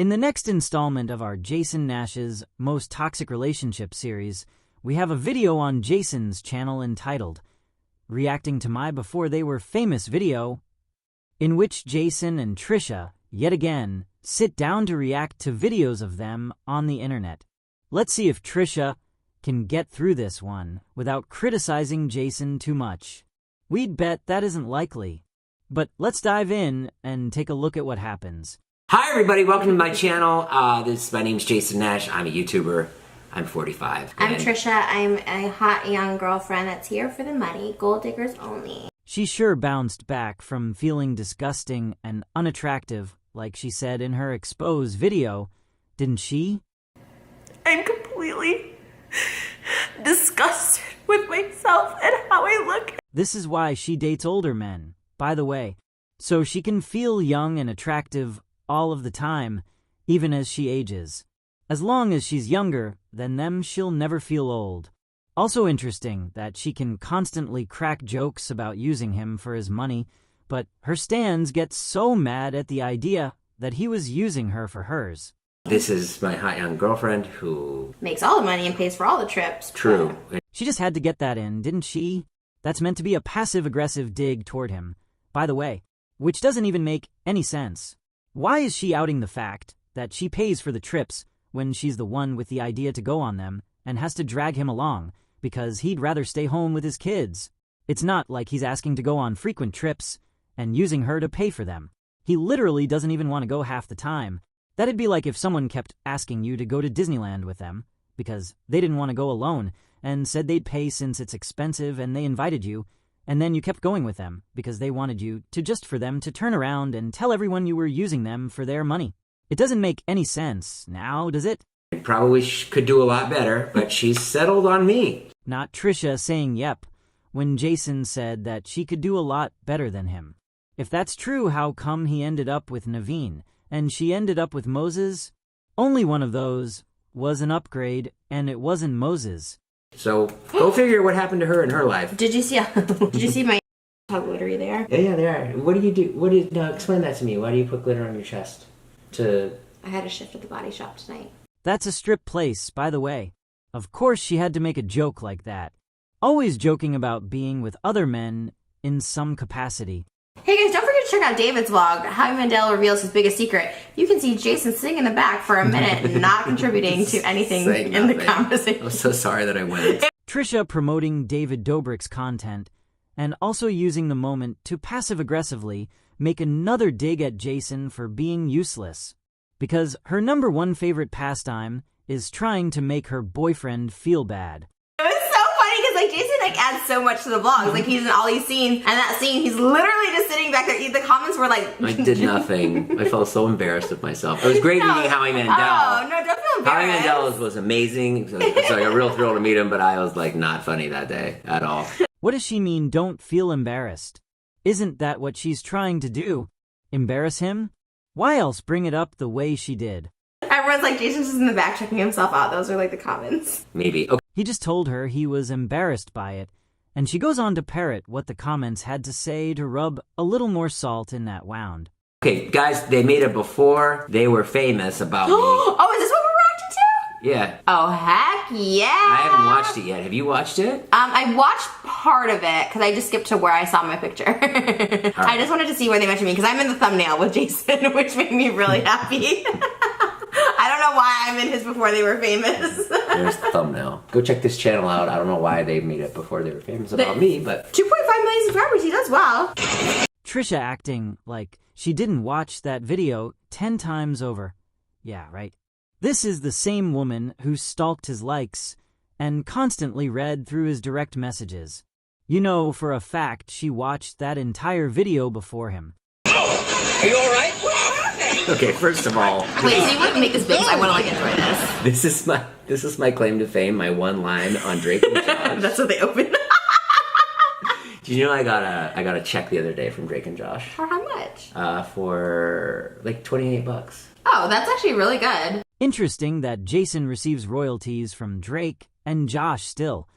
In the next installment of our Jason Nash's Most Toxic Relationship series, we have a video on Jason's channel entitled Reacting to My Before They Were Famous video, in which Jason and Trisha, yet again, sit down to react to videos of them on the internet. Let's see if Trisha can get through this one without criticizing Jason too much. We'd bet that isn't likely. But let's dive in and take a look at what happens. Hi everybody, welcome to my channel. My name's Jason Nash. I'm a YouTuber. I'm 45. I'm Trisha. I'm a hot young girlfriend that's here for the money. Gold diggers only. She sure bounced back from feeling disgusting and unattractive, like she said in her expose video, didn't she? I'm completely disgusted with myself and how I look. This is why she dates older men, by the way, so she can feel young and attractive all of the time, even as she ages. As long as she's younger than them, she'll never feel old. Also interesting that she can constantly crack jokes about using him for his money, but her stans get so mad at the idea that he was using her for hers. This is my hot young girlfriend who makes all the money and pays for all the trips. True. She just had to get that in, didn't she? That's meant to be a passive-aggressive dig toward him, by the way, which doesn't even make any sense. Why is she outing the fact that she pays for the trips when she's the one with the idea to go on them and has to drag him along because he'd rather stay home with his kids? It's not like he's asking to go on frequent trips and using her to pay for them. He literally doesn't even want to go half the time. That'd be like if someone kept asking you to go to Disneyland with them because they didn't want to go alone and said they'd pay since it's expensive and they invited you, and then you kept going with them because they wanted you to just for them to turn around and tell everyone you were using them for their money. It doesn't make any sense now, does it? probably could do a lot better, but she's settled on me. Not Trisha saying yep when Jason said that she could do a lot better than him. If that's true, how come he ended up with Naveen and she ended up with Moses? Only one of those was an upgrade, and it wasn't Moses. So go figure what happened to her in her life. Did you see my how glittery they are? Yeah, they are. What do you do? Now explain that to me. Why do you put glitter on your chest? I had a shift at the body shop tonight. That's a strip place, by the way. Of course she had to make a joke like that. Always joking about being with other men in some capacity. Hey guys, don't forget to check out David's vlog, How Mandela Reveals His Biggest Secret. You can see Jason sitting in the back for a minute and not contributing to anything in the conversation. I'm so sorry that I went. Trisha promoting David Dobrik's content and also using the moment to passive-aggressively make another dig at Jason for being useless. Because her #1 favorite pastime is trying to make her boyfriend feel bad. It was so funny because Jason adds so much to the vlogs. He's in all these scenes, and that scene he's literally just sitting back there. The comments were like, I did nothing. I felt so embarrassed of myself. It was great meeting Howie Mandel. Oh no, don't feel embarrassed. Howie Mandel was amazing. It was like a real thrill to meet him, but I was like not funny that day at all. What does she mean, don't feel embarrassed? Isn't that what she's trying to do? Embarrass him? Why else bring it up the way she did? Everyone's like, Jason's just in the back checking himself out. Those are like the comments. Maybe. Okay. He just told her he was embarrassed by it, and she goes on to parrot what the comments had to say to rub a little more salt in that wound. Okay, guys, they made it before they were famous about me. Oh, is this what we're reacting to? Yeah. Oh, heck yeah. I haven't watched it yet. Have you watched it? I watched part of it because I just skipped to where I saw my picture. Right. I just wanted to see where they mentioned me because I'm in the thumbnail with Jason, which made me really happy. I don't know why I'm in his before they were famous. There's the thumbnail. Go check this channel out. I don't know why they made it before they were famous about me, but 2.5 million subscribers. He does well. Trisha acting like she didn't watch that video 10 times over. Yeah, right. This is the same woman who stalked his likes and constantly read through his direct messages. You know for a fact she watched that entire video before him. Are you alright? Okay, first of all... Wait, so you wouldn't make this big, so I want to enjoy this. This is my claim to fame, my one line on Drake and Josh. That's what they open. Did you know I got a check the other day from Drake and Josh? For how much? For like $28. Oh, that's actually really good. Interesting that Jason receives royalties from Drake and Josh still,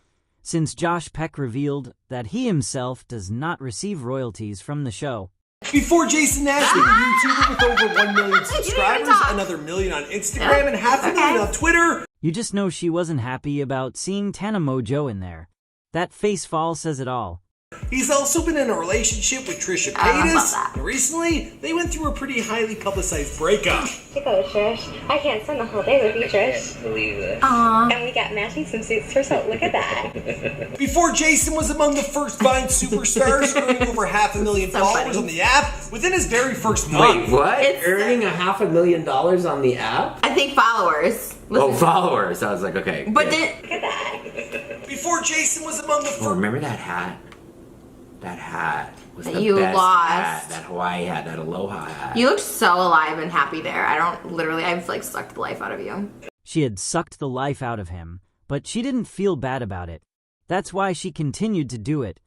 since Josh Peck revealed that he himself does not receive royalties from the show. Before Jason Nash was a YouTuber with over 1 million subscribers, another million on Instagram, and half a million on Twitter. You just know she wasn't happy about seeing Tana Mojo in there. That face fall says it all. He's also been in a relationship with Trisha Paytas, and recently they went through a pretty highly publicized breakup. Hey, go, Trish. I can't spend the whole day with you, Trish. I can't believe it. Aww. And we got matching swimsuits for so look at that. Before Jason was among the first Vine superstars, earning over 500,000 followers on the app within his very first month. Wait, what? Earning $500,000 on the app? I think followers. Oh, followers. I was like, okay. But good. then, Look at that. Before Jason was among the first. Oh, remember that hat? That hat was That the you best lost. hat. That Hawaii hat, that aloha hat. you looked so alive and happy there. I've like sucked the life out of you. She had sucked the life out of him, but she didn't feel bad about it. That's why she continued to do it.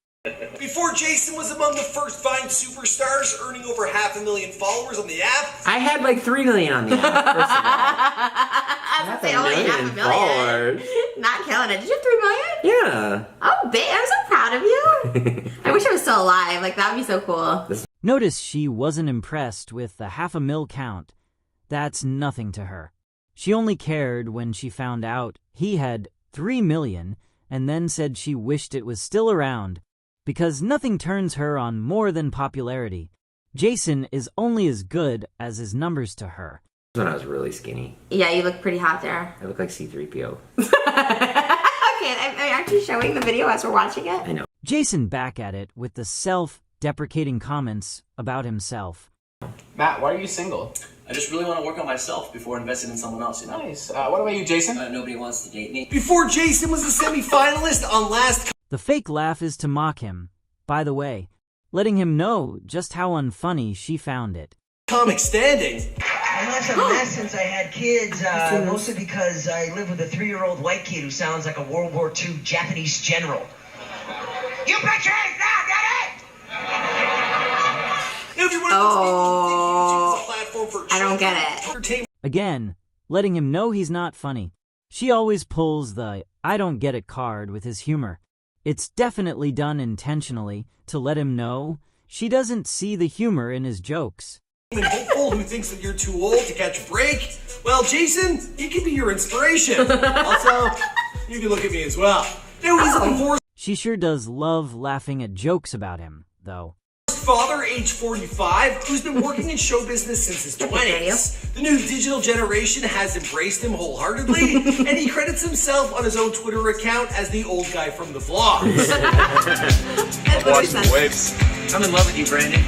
Before Jason was among the first Vine superstars, earning over 500,000 followers on the app. I had like 3 million on the app, first of all. I was only half a million. Followers. Not killing it. Did you have 3 million? Yeah. Oh, babe, I'm so proud of you. I wish I was still alive. Like, that would be so cool. Notice she wasn't impressed with the 500,000 count. That's nothing to her. She only cared when she found out he had 3 million and then said she wished it was still around. Because nothing turns her on more than popularity. Jason is only as good as his numbers to her. When I was really skinny. Yeah, you look pretty hot there. I look like C-3PO. Okay, aren't you showing the video as we're watching it? I know. Jason back at it with the self-deprecating comments about himself. Matt, why are you single? I just really want to work on myself before investing in someone else, you know? Nice. What about you, Jason? Nobody wants to date me. Before Jason was a semi-finalist on Last The fake laugh is to mock him, by the way, letting him know just how unfunny she found it. Comic Standing. I'm not a mess since I had kids, mostly because I live with a 3-year-old white kid who sounds like a World War II Japanese general. You bet your ass now, Daddy! If you want to use a platform for I don't get it. entertainment. Again, letting him know he's not funny. She always pulls the I don't get it card with his humor. It's definitely done intentionally to let him know she doesn't see the humor in his jokes. Hopeful who thinks that you're too old to catch a break. Well, Jason, he can be your inspiration. Also, you can look at me as well. Now he's a divorced She sure does love laughing at jokes about him, though. father, age 45, who's been working in show business since his 20s. The new digital generation has embraced him wholeheartedly, and he credits himself on his own Twitter account as the old guy from the vlogs. Watch the waves. I'm in love with you, Brandon.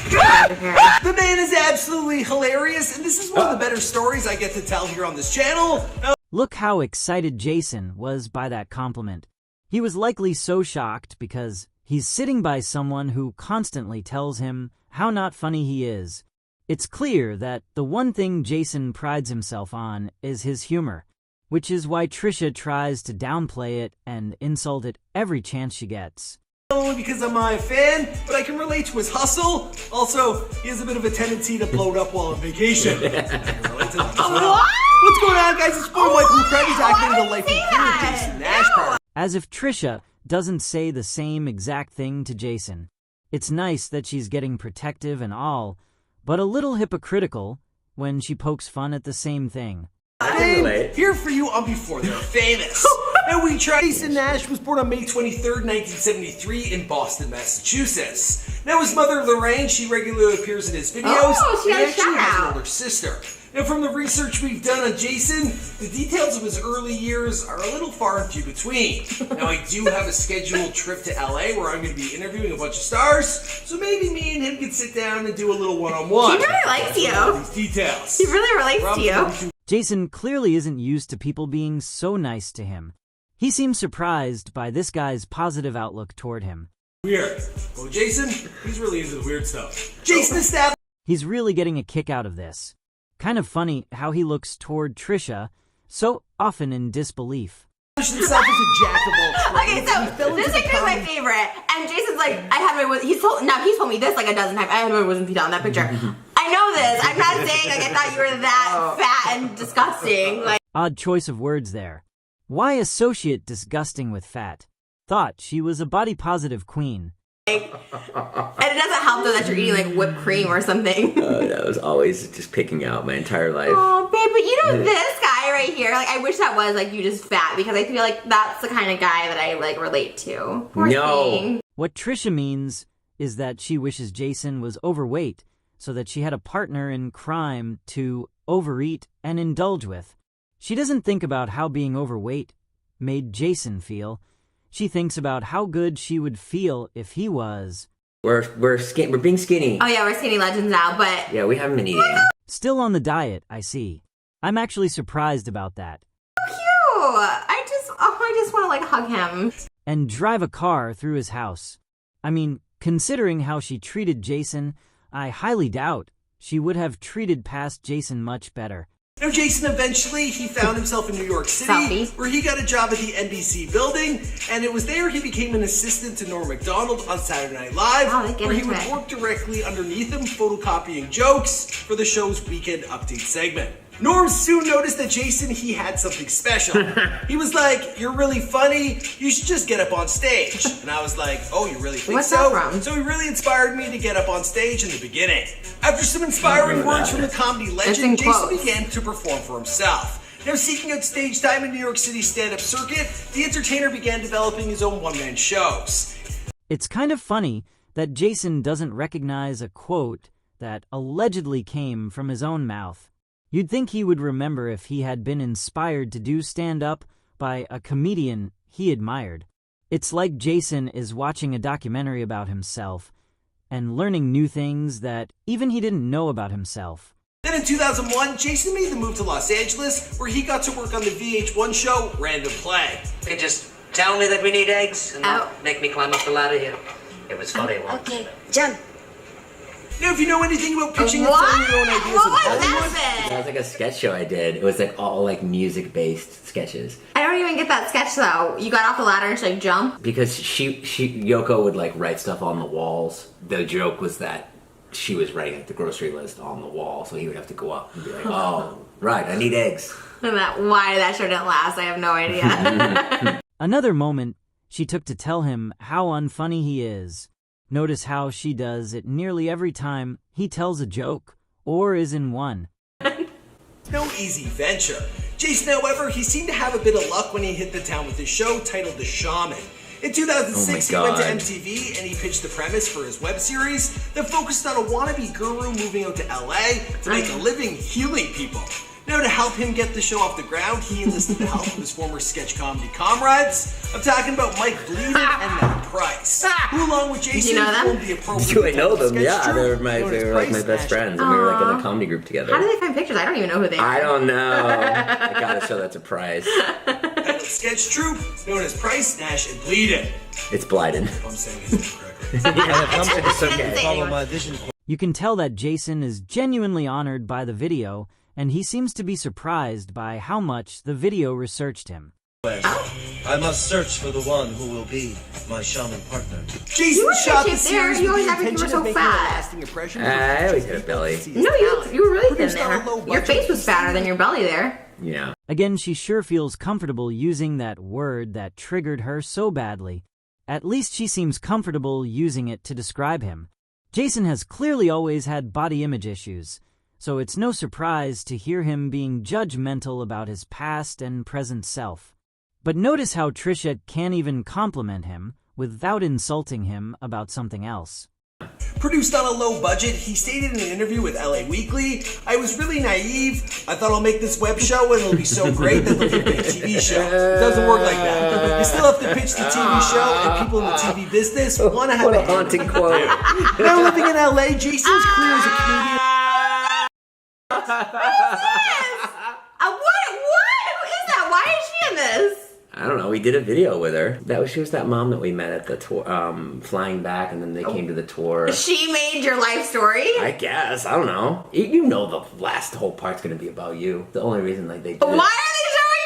The man is absolutely hilarious, and this is one of the better stories I get to tell here on this channel. Look how excited Jason was by that compliment. He was likely so shocked because he's sitting by someone who constantly tells him how not funny he is. It's clear that the one thing Jason prides himself on is his humor, which is why Trisha tries to downplay it and insult it every chance she gets. Not only because I'm a fan, but I can relate to his hustle. Also, he has a bit of a tendency to blow it up while on vacation. I can relate to that as well. What? What's going on, guys? It's boy Michael Craig acting the life of Jason Nash part. As if Trisha doesn't say the same exact thing to Jason. It's nice that she's getting protective and all, but a little hypocritical when she pokes fun at the same thing. Here for you on Before They're Famous. Now we try. Jason Nash was born on May 23rd, 1973 in Boston, Massachusetts. Now his mother, Lorraine, she regularly appears in his videos. Oh, she got a and actually shout has an out. older sister. Now from the research we've done on Jason, the details of his early years are a little far and few between. Now I do have a scheduled trip to LA where I'm going to be interviewing a bunch of stars, so maybe me and him can sit down and do a little one-on-one. He really likes you. These details. He really relates to you. Jason clearly isn't used to people being so nice to him. He seems surprised by this guy's positive outlook toward him. Weird. Well, Jason, he's really into the weird stuff. Jason established He's really getting a kick out of this. Kind of funny how he looks toward Trisha, so often in disbelief. himself as a jack of all trades. Okay, so this picture is my favorite, and Jason's like, I had my he's told me this like a dozen times. I had my wisdom teeth on that picture. I know this. I'm not saying like I thought you were that fat and disgusting. Like, Odd choice of words there. Why associate disgusting with fat? Thought she was a body-positive queen. And it doesn't help though that you're eating like whipped cream or something. That was always just picking out my entire life. Oh, babe, but you know this guy right here, like I wish that was like you just fat because I feel like that's the kind of guy that I like relate to. Poor thing. What Trisha means is that she wishes Jason was overweight so that she had a partner in crime to overeat and indulge with. She doesn't think about how being overweight made Jason feel. She thinks about how good she would feel if he was. We're being skinny. Oh yeah, we're skinny legends now, but Yeah, we haven't been eating. Still on the diet, I see. I'm actually surprised about that. cute. I just want to like hug him. And drive a car through his house. I mean, considering how she treated Jason, I highly doubt she would have treated past Jason much better. Now, Jason eventually, he found himself in New York City, Selfie. where he got a job at the NBC building, and it was there he became an assistant to Norm Macdonald on Saturday Night Live, Oh, they get where he into would it. work directly underneath him, photocopying jokes for the show's Weekend Update segment. Norm soon noticed that Jason, he had something special. He was like, "You're really funny, you should just get up on stage." And I was like, "Oh, you really think What's so?" that from? So he really inspired me to get up on stage in the beginning. After some inspiring words from the comedy in legend, Jason quotes. began to perform for himself. Now, seeking out stage time in New York City's stand-up circuit, the entertainer began developing his own one-man shows. It's kind of funny that Jason doesn't recognize a quote that allegedly came from his own mouth. You'd think he would remember if he had been inspired to do stand-up by a comedian he admired. It's like Jason is watching a documentary about himself and learning new things that even he didn't know about himself. Then in 2001, Jason made the move to Los Angeles, where he got to work on the VH1 show Random Play. They just tell me that we need eggs and Ow. make me climb up the ladder here. It was funny once. Okay, John. Now, if you know anything about pitching and What? selling your own ideas What in was Hollywood, that? That was like a sketch show I did. It was like all like music-based sketches. I don't even get that sketch though. You got off the ladder and she like jumped. Because Yoko would like write stuff on the walls. The joke was that she was writing like the grocery list on the wall, so he would have to go up and be like, "Oh, right, I need eggs." And why that show didn't last, I have no idea. Another moment she took to tell him how unfunny he is. Notice how she does it nearly every time he tells a joke or is in one. no easy venture. Jason, however, he seemed to have a bit of luck when he hit the town with his show titled The Shaman. In 2006, he went to God. MTV and he pitched the premise for his web series that focused on a wannabe guru moving out to LA to make a living healing people. Now, to help him get the show off the ground, he enlisted the help of his former sketch comedy comrades. I'm talking about Mike Bleeden and Matt Price, who, along with Jason, you know them? formed the appropriate Do I know them? sketch Yeah, troupe they were known as like my Price, best Nash, friends, and we were like in Aw. a comedy group together. How do they find pictures? I don't even know who they are. I don't know. I gotta show that to Price. titled sketch troupe known as Price, Nash, and Bleeden. It's Blyden. If I'm saying his name correctly. It's okay. You can tell that Jason is genuinely honored by the video, and he seems to be surprised by how much the video researched him. I must search for the one who will be my shaman partner. Jason were shot the legit there. series You with always the act like you were intention so of making a fat. lasting impression. I always hit a belly. No, you were really thin Produced on a there. low Your budget. face was fatter than your belly there. Yeah. Again, she sure feels comfortable using that word that triggered her so badly. At least she seems comfortable using it to describe him. Jason has clearly always had body image issues, so it's no surprise to hear him being judgmental about his past and present self. But notice how Trisha can't even compliment him without insulting him about something else. Produced on a low budget, he stated in an interview with LA Weekly, "I was really naive. I thought I'll make this web show and it'll be so great that they'll give me a TV show." It doesn't work like that. You still have to pitch the TV show, and people in the TV business want to have What a a haunting quote. Now living in LA, Jason's career as a comedian. What? Who is that? Why is she in this? I don't know. We did a video with her. She was that mom that we met at the tour, flying back, and then they came to the tour. She made your life story? I guess. I don't know. You know the whole part's gonna be about you. The only reason like they did Why are they showing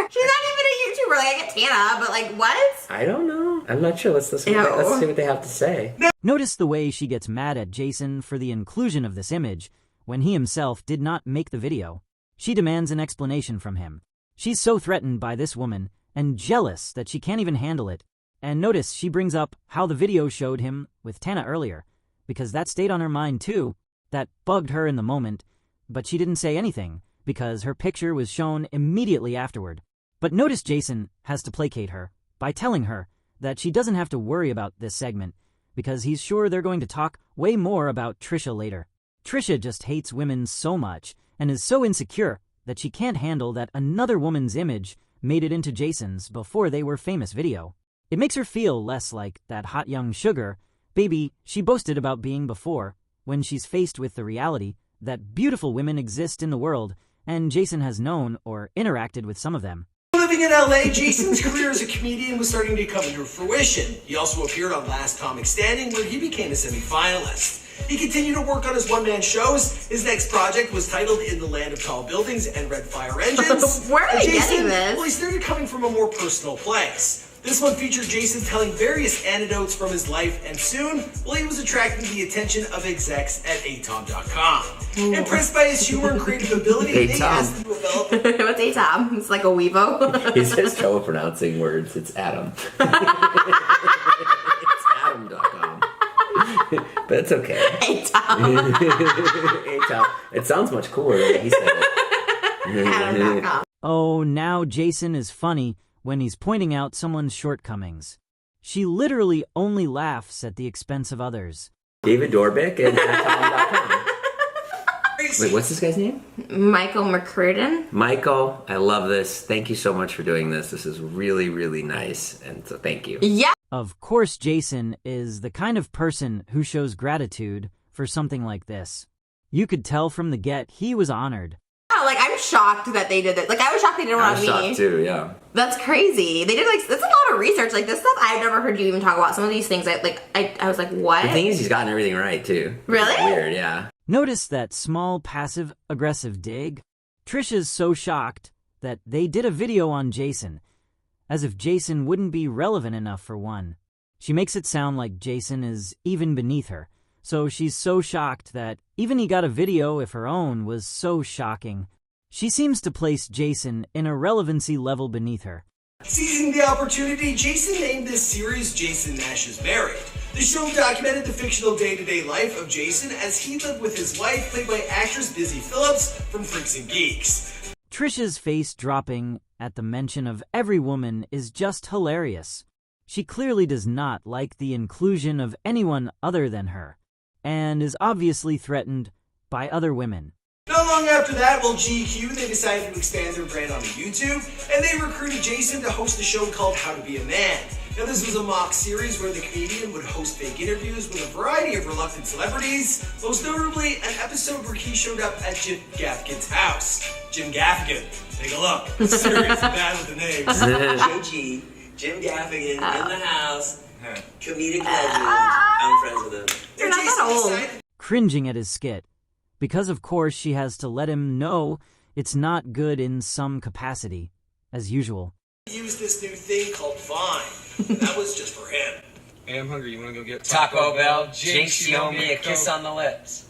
her? She's not even a YouTuber. Like, I get Tana, but like, what? I don't know. I'm not sure. Let's see what they have to say. Notice the way she gets mad at Jason for the inclusion of this image when he himself did not make the video. She demands an explanation from him. She's so threatened by this woman and jealous that she can't even handle it. And notice she brings up how the video showed him with Tana earlier, because that stayed on her mind too. That bugged her in the moment, but she didn't say anything because her picture was shown immediately afterward. But notice Jason has to placate her by telling her that she doesn't have to worry about this segment because he's sure they're going to talk way more about Trisha later. Trisha just hates women so much and is so insecure that she can't handle that another woman's image made it into Jason's before they were famous video. It makes her feel less like that hot young sugar baby she boasted about being before when she's faced with the reality that beautiful women exist in the world and Jason has known or interacted with some of them. Living in LA, Jason's career as a comedian was starting to come into fruition. He also appeared on Last Comic Standing, where he became a semi-finalist. He continued to work on his one-man shows. His next project was titled In the Land of Tall Buildings and Red Fire Engines. Where are they getting this? Well, he started coming from a more personal place. This one featured Jason telling various anecdotes from his life, and soon, well, he was attracting the attention of execs at atom.com. Impressed by his humor and creative ability, they asked him to develop... What's Atom? It's like a Weevo. He's just trouble pronouncing words. It's Adam. It's Adam.com. But it's okay. Atom. Atom. It sounds much cooler than he said it. Adam.com. Oh, now Jason is funny when he's pointing out someone's shortcomings. She literally only laughs at the expense of others. David Dorbick and Tom.com. Wait, what's this guy's name? Michael McCrudden. Michael, I love this. Thank you so much for doing this. This is really, really nice. And so thank you. Yeah. Of course, Jason is the kind of person who shows gratitude for something like this. You could tell from the get he was honored. Like, I'm shocked that they did that. Like, I was shocked they did it on me. I'm shocked too, yeah. That's crazy. They did, like, that's a lot of research. Like, this stuff, I've never heard you even talk about. Some of these things, I was like, what? The thing is, he's gotten everything right, too. Really? It's weird, yeah. Notice that small, passive-aggressive dig? Trisha's so shocked that they did a video on Jason, as if Jason wouldn't be relevant enough for one. She makes it sound like Jason is even beneath her, so she's so shocked that even he got a video if her own was so shocking. She seems to place Jason in a relevancy level beneath her. Seizing the opportunity, Jason named this series Jason Nash is Married. The show documented the fictional day-to-day life of Jason as he lived with his wife, played by actress Busy Phillips from Freaks and Geeks. Trisha's face dropping at the mention of every woman is just hilarious. She clearly does not like the inclusion of anyone other than her, and is obviously threatened by other women. Not long after that, well, GQ, they decided to expand their brand onto YouTube, and they recruited Jason to host a show called How to Be a Man. Now, this was a mock series where the comedian would host fake interviews with a variety of reluctant celebrities, most notably an episode where he showed up at Jim Gaffigan's house. Jim Gaffigan, take a look. Serious, bad with the names. JG, Jim Gaffigan in the house, comedic legend. I'm friends with him. You're not that old. Cringing at his skit, because of course she has to let him know it's not good in some capacity, as usual. He used this new thing called Vine. That was just for him. Hey, I'm hungry. You want to go get Taco Bell, Jinx, you owe me a kiss on the lips.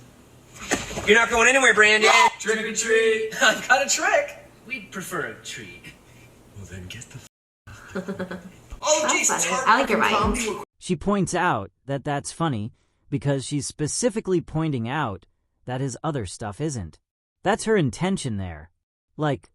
You're not going anywhere, Brandon. Trick or treat. I've got a trick. We'd prefer a treat. Well, then get the Oh, That's Jason's funny. hard I like your work in vines. comedy with She points out that that's funny because she's specifically pointing out that his other stuff isn't. That's her intention there. Like,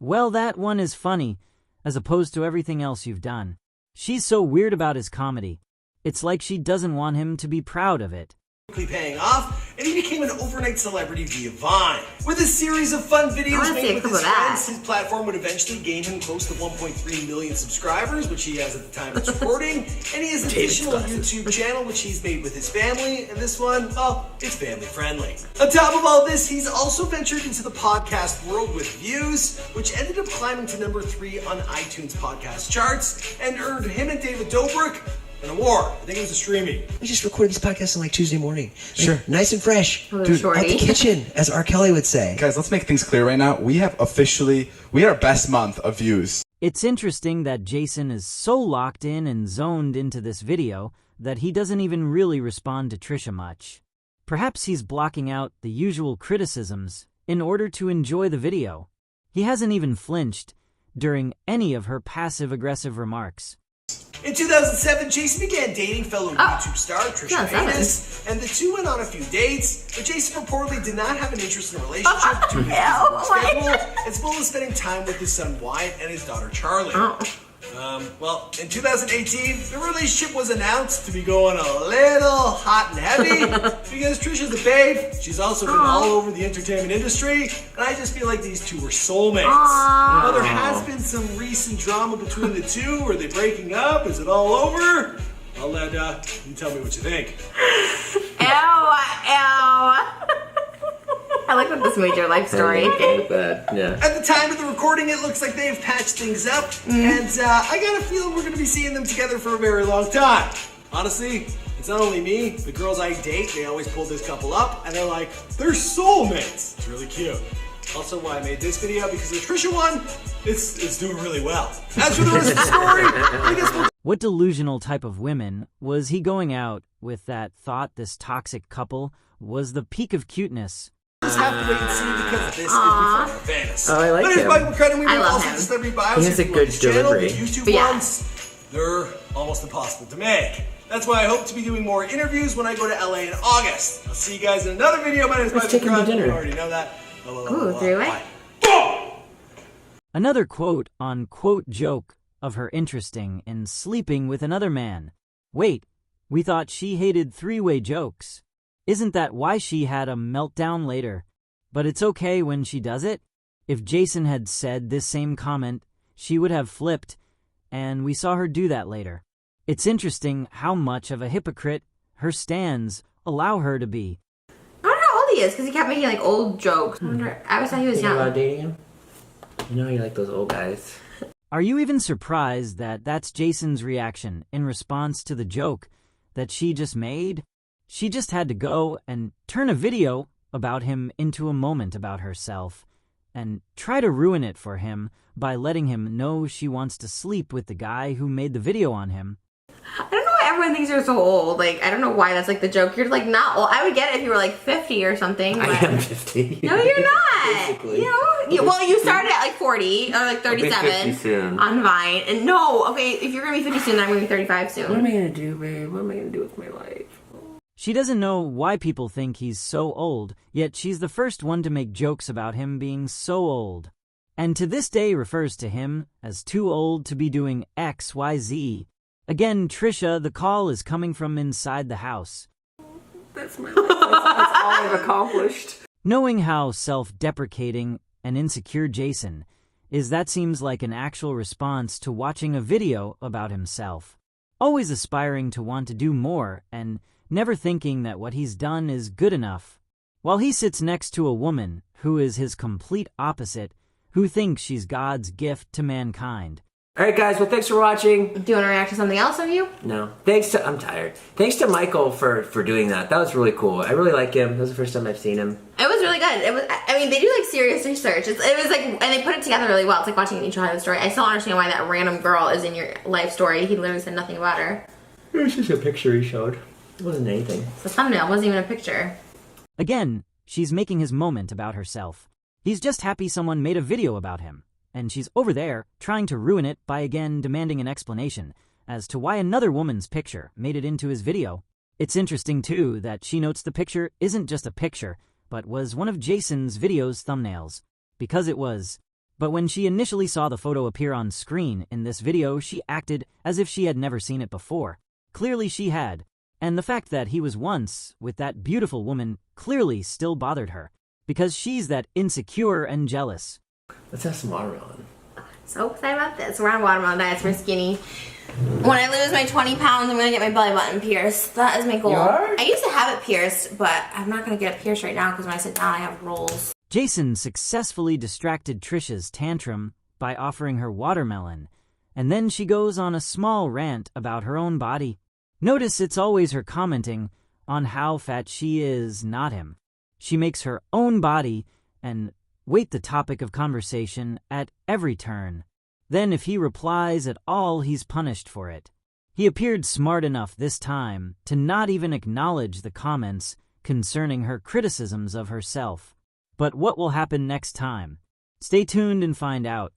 well, that one is funny, as opposed to everything else you've done. She's so weird about his comedy. It's like she doesn't want him to be proud of it. paying off, and he became an overnight celebrity via Vine. With a series of fun videos made with his friends, his platform would eventually gain him close to 1.3 million subscribers, which he has at the time of this recording, and he has an additional YouTube channel which he's made with his family, and this one, well, it's family friendly. On top of all this, he's also ventured into the podcast world with Views, which ended up climbing to number 3 on iTunes podcast charts, and earned him and David Dobrik an award. I think it was a streaming. We just recorded this podcast on like Tuesday morning. Sure. Nice and fresh. Oh, Dude, shorty. out the kitchen, as R. Kelly would say. Guys, let's make things clear right now. We had our best month of views. It's interesting that Jason is so locked in and zoned into this video that he doesn't even really respond to Trisha much. Perhaps he's blocking out the usual criticisms in order to enjoy the video. He hasn't even flinched during any of her passive-aggressive remarks. In 2007, Jason began dating fellow YouTube star Trisha Paytas, and the two went on a few dates, but Jason reportedly did not have an interest in a relationship due to his schedule, as well as spending time with his son Wyatt and his daughter Charlie. Well, in 2018, the relationship was announced to be going a little hot and heavy because Trisha's a babe. She's also been all over the entertainment industry, and I just feel like these two are soulmates. Now, there has been some recent drama between the two. Are they breaking up? Is it all over? I'll let you tell me what you think. I like that this made your life story. Yeah. At the time of the recording, it looks like they've patched things up, and I got a feeling we're going to be seeing them together for a very long time. Honestly, it's not only me, the girls I date, they always pull this couple up, and they're like, they're soulmates. It's really cute. Also why I made this video, because the Trisha one, it's doing really well. As for the rest of the story, I guess we'll... What delusional type of women was he going out with that thought this toxic couple was the peak of cuteness? Just have to wait and see because this is before famous. Oh, I like him. Michael McCrudden. We I love also him. the celebrity bios. He has a good delivery. The YouTube ones, they're almost impossible to make. That's why I hope to be doing more interviews when I go to LA in August. I'll see you guys in another video. My name is Michael McCrudden. You already know that. Ooh, three-way. Another quote-on-quote joke of her interesting in sleeping with another man. Wait, we thought she hated three-way jokes. Isn't that why she had a meltdown later? But it's okay when she does it. If Jason had said this same comment, she would have flipped, and we saw her do that later. It's interesting how much of a hypocrite her stands allow her to be. I don't know how old he is, because he kept making like old jokes. I always thought he was young. About dating him? You know you like those old guys. Are you even surprised that that's Jason's reaction in response to the joke that she just made? She just had to go and turn a video about him into a moment about herself and try to ruin it for him by letting him know she wants to sleep with the guy who made the video on him. I don't know why everyone thinks you're so old. Like, I don't know why that's like the joke. You're like not old. I would get it if you were like 50 or something. But... I am 50. No, you're not. Basically. You know? Well, you started at like 40 or like 37 I'll be 50 soon. on Vine. And no, okay, if you're going to be 50 soon, then I'm going to be 35 soon. What am I going to do, babe? What am I going to do with my life? She doesn't know why people think he's so old, yet she's the first one to make jokes about him being so old. And to this day refers to him as too old to be doing XYZ. Again, Trisha, the call is coming from inside the house. That's my life. That's all I've accomplished. Knowing how self-deprecating and insecure Jason is, that seems like an actual response to watching a video about himself. Always aspiring to want to do more and never thinking that what he's done is good enough. While he sits next to a woman who is his complete opposite, who thinks she's God's gift to mankind. Alright guys, well thanks for watching. Do you want to react to something else of you? No. I'm tired. Thanks to Michael for doing that. That was really cool. I really like him. That was the first time I've seen him. It was really good. It was. I mean, they do like serious research. It was like, and they put it together really well. It's like watching an each Hollywood story. I still don't understand why that random girl is in your life story. He literally said nothing about her. It was just a picture he showed. It wasn't anything. It's a thumbnail. It wasn't even a picture. Again, she's making his moment about herself. He's just happy someone made a video about him, and she's over there trying to ruin it by again demanding an explanation as to why another woman's picture made it into his video. It's interesting, too, that she notes the picture isn't just a picture, but was one of Jason's video's thumbnails. Because it was. But when she initially saw the photo appear on screen in this video, she acted as if she had never seen it before. Clearly she had. And the fact that he was once with that beautiful woman clearly still bothered her, because she's that insecure and jealous. Let's have some watermelon. So excited about this. We're on watermelon diets. We're skinny. When I lose my 20 pounds, I'm going to get my belly button pierced. That is my goal. You are? I used to have it pierced, but I'm not going to get it pierced right now because when I sit down, I have rolls. Jason successfully distracted Trisha's tantrum by offering her watermelon, and then she goes on a small rant about her own body. Notice it's always her commenting on how fat she is, not him. She makes her own body and weight the topic of conversation at every turn. Then if he replies at all, he's punished for it. He appeared smart enough this time to not even acknowledge the comments concerning her criticisms of herself. But what will happen next time? Stay tuned and find out.